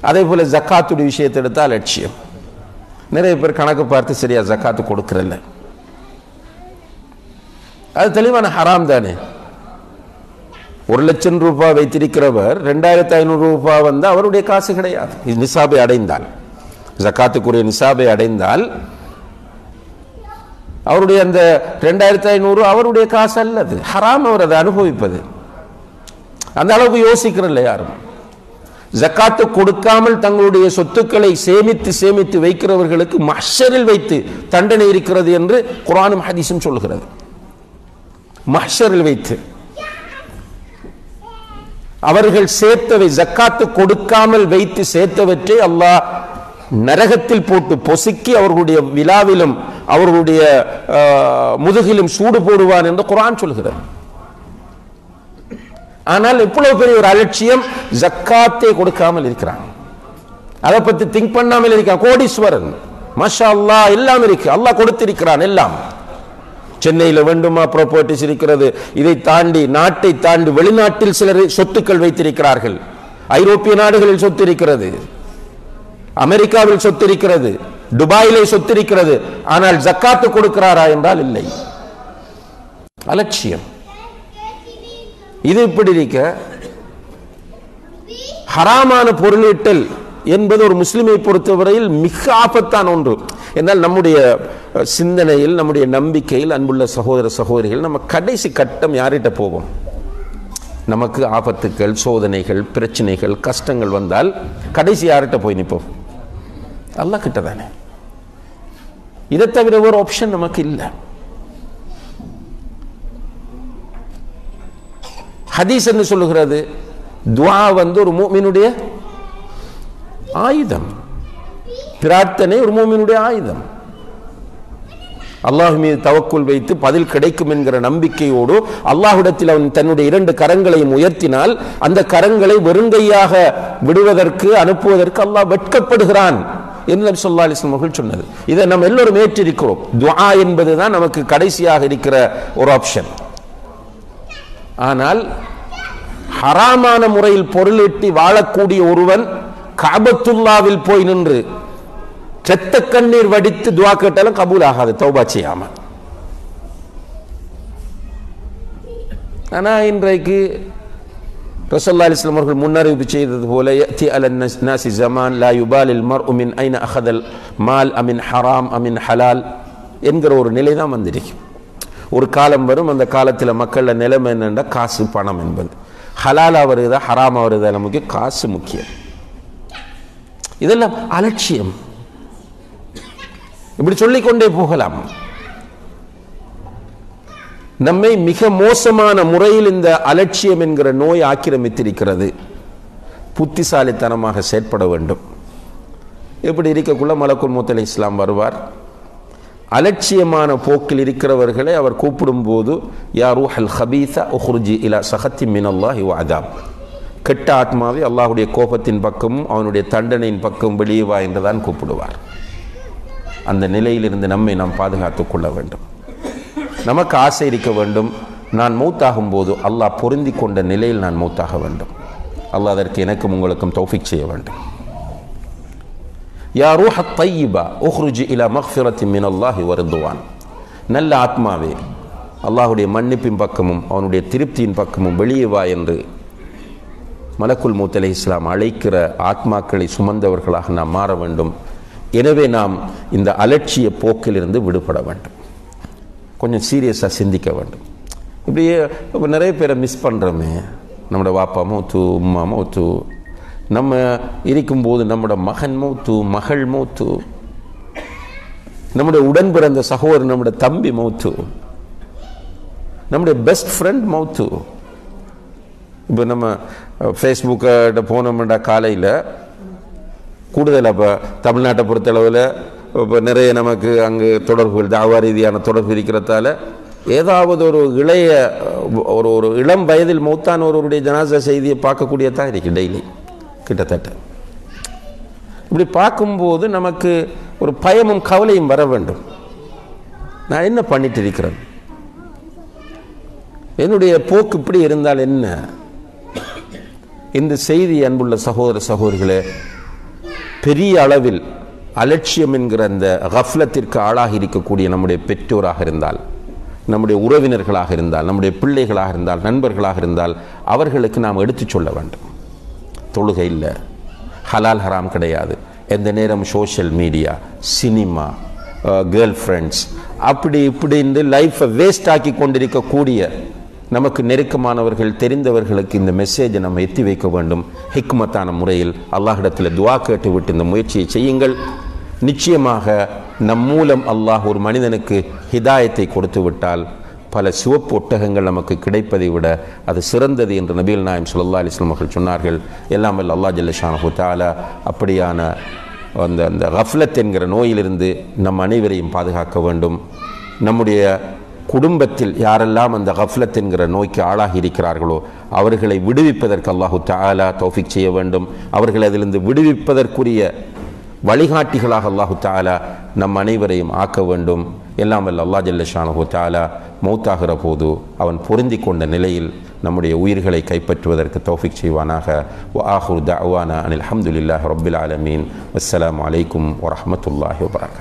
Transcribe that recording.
அதே போல ஜக்காத்துடைய விஷயத்தை எடுத்தால் அலட்சியம். நிறைய பேர் கணக்கு பார்த்து சரியா ஜக்காத்து கொடுக்கறதில்ல. அது தெளிவான ஹராம் தானே. 1,00,000 ரூபாய் வைத்திருக்கிறவர் 2,500 ரூபாய் வந்து அவருடைய காசு கிடையாது. நிசாபை அடைந்தால், ஜக்காத்துக்குரிய நிசாபை அடைந்தால் அவருடைய அந்த 2,500 அவருடைய காசு அல்லது ஹராம். அவர் அதை அனுபவிப்பது. அந்த அளவுக்கு யோசிக்கிறல்ல யாரும். ஜக்காத்து கொடுக்காமல் தங்களுடைய சொத்துக்களை சேமித்து சேமித்து வைக்கிறவர்களுக்கு மஹ்ஷரில் வைத்து தண்டனை இருக்கிறது என்று குர்ஆனும் ஹதீஸும் சொல்கிறது. மஹ்ஷரில் வைத்து அவர்கள் சேர்த்தவை, ஜக்காத்து கொடுக்காமல் வைத்து சேர்த்தவற்றை அல்லாஹ் நரகத்தில் போட்டு பொசுக்கி அவர்களுடைய விழாவிலும் அவர்களுடைய முதுகிலும் சூடு போடுவான் என்று குர்ஆன் சொல்கிறது. ஆனால் எவ்வளவு பெரிய ஒரு அலட்சியம், ஜக்காத்தை கொடுக்காமல் இருக்கிறான், அதை பத்தி திங்க் பண்ணாமல் இருக்கான். கோடீஸ்வரன், மாஷா அல்லாஹ், எல்லாம் இருக்கு, அல்லாஹ் கொடுத்திருக்கிறான் எல்லாம். சென்னையில் வேண்டுமா ப்ராப்பர்ட்டிஸ் இருக்கிறது. இதை தாண்டி, நாட்டை தாண்டி வெளிநாட்டில் சிலர் சொத்துக்கள் வைத்திருக்கிறார்கள். ஐரோப்பிய நாடுகளில் சொத்து இருக்கிறது, அமெரிக்காவில் சொத்து இருக்கிறது, துபாயிலே சொத்து இருக்கிறது. ஆனால் ஜக்காத்து கொடுக்கிறாரா என்றால் இல்லை. அலட்சியம். இது இப்படி இருக்க, ஹராமான பொருளீட்டல் என்பது ஒரு முஸ்லிமை பொறுத்தவரையில் மிக ஆபத்தான ஒன்று. என்றால் நம்முடைய சிந்தனையில், நம்முடைய நம்பிக்கையில், அன்புள்ள சகோதர சகோதரிகள், நம்ம கடைசி கட்டம் யார்கிட்ட போவோம்? நமக்கு ஆபத்துக்கள், சோதனைகள், பிரச்சனைகள், கஷ்டங்கள் வந்தால் கடைசி யார்கிட்ட போய் நிற்போம்? அல்லாஹ் கிட்ட தானே. இதை தவிர ஒரு ஆப்ஷன் நமக்கு இல்லை. ஹதீஸ் என்ன சொல்லுகிறது? துஆ வந்து ஒரு முஃமினுடைய ஆயுதம். பிரார்த்தனை ஒரு முஃமினுடைய ஆயுதம். அல்லாஹ் மீது தவக்குல் வைத்து பதில் கிடைக்கும் என்கிற நம்பிக்கையோடு அல்லாஹ்விடத்தில் அவன் தன்னுடைய 2 கரங்களையும் உயர்த்தினால் அந்த கரங்களை வெறுங்கையாக விடுவதற்கு, அனுப்புவதற்கு அல்லாஹ் வெட்கப்படுகிறான் என்று நபி ஸல்லல்லாஹு அலைஹி வஸல்லம் அவர்கள் சொன்னது. இதை நம்ம எல்லோரும் ஏற்றிருக்கிறோம். துஆ என்பதுதான் நமக்கு கடைசியாக இருக்கிற ஒரு ஆப்ஷன். ஆனால் ஹராமான முறையில் பொருளீட்டி வாழக்கூடிய ஒருவன் கஅபத்துல்லாவில் போய் நின்று இரத்த கண்ணீர் வடித்து துஆ கேட்டாலும் கபூல் ஆகாது, தௌபா செய்யாம. ஆனா இன்றைக்கு ரசூலுல்லாஹி அலைஹி வஸல்லம் அவர்கள் முன்னறிவிப்பு செய்தது போல, யத்தி அலன் நாஸி ஸமான் லா யுபாலில் மர்உ மின் ஐன அஹதல் மால் அமின் ஹராம் அமின் ஹலால் என்கிற ஒரு நிலை தான் வந்திருக்கு. ஒரு காலம் வரும், அந்த காலத்தில் மக்கள நிலைமை என்னென்னா காசு, பணம் என்பது. ஹலாலா வருதா ஹராமா வருதா நமக்கு காசு முக்கியம். இதெல்லாம் அலட்சியம். இப்படி சொல்லிக்கொண்டே போகலாம். நம்மை மிக மோசமான முறையில் இந்த அலட்சியம் என்கிற நோய் ஆக்கிரமித்திருக்கிறது. புத்திசாலித்தனமாக செயற்பட வேண்டும். எப்படி இருக்கக்குள்ள மலக்குல் மௌத் அலைஹிஸ்ஸலாம் வருவார். அலட்சியமான போக்கில் இருக்கிறவர்களை அவர் கூப்பிடும் போது, யா ரூஹல் ஹபீஸா உஹ்ருஜி இலா சஹத்தி மினல்லாஹி வ அதாப், கெட்ட ஆத்மாவை அல்லாஹ்வுடைய கோபத்தின் பக்கமும் அவனுடைய தண்டனையின் பக்கம் வெளியே வா என்றுதான் கூப்பிடுவார். அந்த நிலையிலிருந்து நம்மை நாம் பாதுகாத்துக் கொள்ள வேண்டும். நமக்கு ஆசை இருக்க வேண்டும், நான் மௌத்தாகும் போது அல்லாஹ் பொருந்தி கொண்ட நிலையில் நான் மௌத்தாக வேண்டும். அல்லாஹ் அதற்கு எனக்கும் உங்களுக்கும் தௌஃபீக் செய்ய வேண்டும். யா ரூஹத் தய்யிபா உஹ்ருஜி இலா மக்ஃபிரத்தி மினல்லாஹி வ ரிதுவான், நல்ல ஆத்மாவே அல்லாஹ்வுடைய மன்னிப்பின் பக்கமும் அவனுடைய திருப்தியின் பக்கமும் வெளியே வா என்று மலக்குல் மௌத் அலைஹிஸ்ஸலாம் அழைக்கிற ஆத்மாக்களை சுமந்தவர்களாக நாம் மாற வேண்டும். எனவே நாம் இந்த அலட்சிய போக்கிலிருந்து விடுபட வேண்டும். கொஞ்சம் சீரியஸாக சிந்திக்க வேண்டும். இப்படியே இப்போ நிறைய பேரை மிஸ் பண்ணுறோமே. நம்மளோட வாப்பா மௌத்து, உம்மா மௌத்து, நம்ம இருக்கும்போது நம்மளோட மகன் மௌத்து, மகள் மௌத்து, நம்முடைய உடன் பிறந்த சகோதரன், நம்முடைய தம்பி மௌத்து, நம்முடைய பெஸ்ட் ஃப்ரெண்ட் மௌத்து. இப்போ நம்ம ஃபேஸ்புக்கிட்ட போனோம்டா காலையில் கூடுதலாக இப்போ தமிழ்நாட்டை பொறுத்தளவில் இப்போ நிறைய நமக்கு அங்கே தொடர்புகள், தாவா ரீதியான தொடர்பு இருக்கிறதால ஏதாவது ஒரு இளைய ஒரு இளம் வயதில் மௌத்தான ஒருவருடைய ஜனாசா செய்தியை பார்க்கக்கூடியதான் இருக்கு டெய்லி கிட்டத்தட்ட. இப்படி பார்க்கும்போது நமக்கு ஒரு பயமும் கவலையும் வர வேண்டும். நான் என்ன பண்ணிட்டு இருக்கிறேன், என்னுடைய போக்கு இப்படி இருந்தால் என்ன? இந்த செய்தி அன்புள்ள சகோதர சகோதரிகளே பெரிய அளவில் அலட்சியம் என்கிற அந்த கஃப்லத்திற்கு ஆளாகி இருக்கக்கூடிய நம்முடைய பெற்றோராக இருந்தால், நம்முடைய உறவினர்களாக இருந்தால், நம்முடைய பிள்ளைகளாக இருந்தால், நண்பர்களாக இருந்தால் அவர்களுக்கு நாம் எடுத்து சொல்ல வேண்டும். தொழுகை இல்லை, ஹலால் ஹராம் கிடையாது, எந்த நேரம் social media, cinema, girl friends, அப்படி இப்படின்னு லைஃப்பை வேஸ்ட் ஆக்கி கொண்டிருக்கக்கூடிய நமக்கு நெருக்கமானவர்கள், தெரிந்தவர்களுக்கு இந்த மெசேஜை நம்ம எத்தி வைக்க வேண்டும். ஹிக்மத்தான முறையில் அல்லாஹ்விடத்தில் துஆ கேட்டு விட்டு இந்த முயற்சியை செய்யுங்கள். நிச்சயமாக நம் மூலம் அல்லாஹ் ஒரு மனிதனுக்கு ஹிதாயத்தை கொடுத்து விட்டால் பல சிவப்பு ஒட்டகங்கள் நமக்கு கிடைப்பதை விட அது சிறந்தது என்று நபிகள் நாயகம் ஸல்லல்லாஹு அலைஹி வஸல்லம் அவர்கள் சொன்னார்கள். எல்லாம் வல்ல அல்லாஹ் ஜல்ல ஷானஹு தஆலா அப்படியான அந்த கஃப்லத் என்கிற நோயிலிருந்து நம் அனைவரையும் பாதுகாக்க வேண்டும். நம்முடைய குடும்பத்தில் யாரெல்லாம் அந்த கஃப்லத் என்கிற நோய்க்கு ஆளாகி இருக்கிறார்களோ அவர்களை விடுவிப்பதற்கு அல்லாஹு தஆலா தௌஃபீக் செய்ய வேண்டும். அவர்களை அதிலிருந்து விடுவிப்பதற்குரிய வழிகாட்டிகளாக அல்லாஹு தஆலா நம் அனைவரையும் ஆக்க வேண்டும். எல்லாம் வல்ல அல்லாஹ் ஜல்ல ஷானஹு தஆலா மௌத்தாகிற போது அவன் பொருந்தி கொண்ட நிலையில் நம்முடைய உயிர்களை கைப்பற்றுவதற்கு தௌஃபீக் செய்வானாக. வ ஆஹிரு தஅவானா அனில் ஹம்துலில்லாஹி ரப்பில் ஆலமீன். வஸ்ஸலாமு அலைக்கும் வரஹ்மத்துல்லாஹி வபரகாத்துஹு.